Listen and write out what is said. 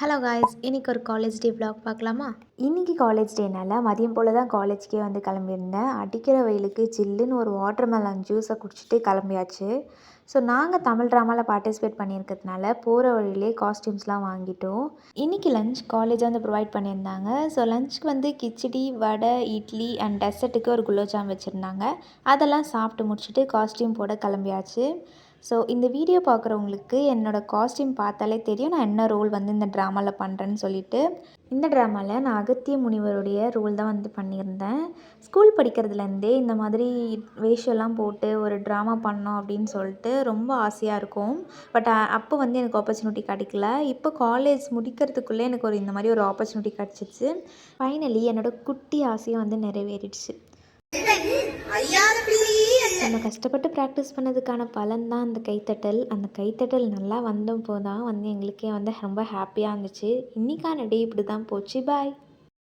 Hello guys, இன்றைக்கி ஒரு college day vlog பார்க்கலாமா? இன்றைக்கி காலேஜ் டேனால் மதியம் போல் தான் காலேஜ்க்கே வந்து கிளம்பியிருந்தேன். அடிக்கிற வெயிலுக்கு ஜில்லுன்னு ஒரு வாட்டர்மெலன் ஜூஸை குடிச்சிட்டு கிளம்பியாச்சு. ஸோ நாங்கள் தமிழ் ட்ராமாவில் பார்ட்டிசிபேட் பண்ணியிருக்கிறதுனால போகிற வழியிலே காஸ்டியூம்ஸ்லாம் வாங்கிட்டோம். இன்றைக்கி லஞ்ச் காலேஜாக வந்து ப்ரொவைட் பண்ணியிருந்தாங்க. ஸோ லஞ்சுக்கு வந்து கிச்சடி, வடை, இட்லி அண்ட் டெசர்ட்டுக்கு ஒரு குலோப்ஜாம் வச்சுருந்தாங்க. அதெல்லாம் சாப்பிட்டு முடிச்சுட்டு காஸ்டியூம் போட கிளம்பியாச்சு. ஸோ இந்த வீடியோ பார்க்குறவங்களுக்கு என்னோடய காஸ்டியூம் பார்த்தாலே தெரியும் நான் என்ன ரோல் வந்து இந்த ட்ராமாவில் பண்ணுறேன்னு சொல்லிட்டு. இந்த ட்ராமாவில் நான் அகத்திய முனிவருடைய ரோல் தான் வந்து பண்ணியிருந்தேன். ஸ்கூல் படிக்கிறதுலேருந்தே இந்த மாதிரி வேஷம்லாம் போட்டு ஒரு ட்ராமா பண்ணோம் அப்படின்னு சொல்லிட்டு ரொம்ப ஆசையாக இருக்கும். பட் அப்போ வந்து எனக்கு ஆப்பர்ச்சுனிட்டி கிடைக்கல. இப்போ காலேஜ் முடிக்கிறதுக்குள்ளே எனக்கு இந்த மாதிரி ஒரு ஆப்பர்ச்சுனிட்டி கிடச்சிச்சு. ஃபைனலி என்னோடய குட்டி ஆசையும் வந்து நிறைவேறிடுச்சு. நம்ம கஷ்டப்பட்டு ப்ராக்டிஸ் பண்ணதுக்கான பலன் தான் அந்த கைத்தட்டல். அந்த கைத்தட்டல் நல்லா வந்தப்போ தான் வந்து எங்களுக்கே வந்து ரொம்ப ஹாப்பியாக இருந்துச்சு. இன்றைக்கான டே இப்படி தான் போச்சு. பாய்.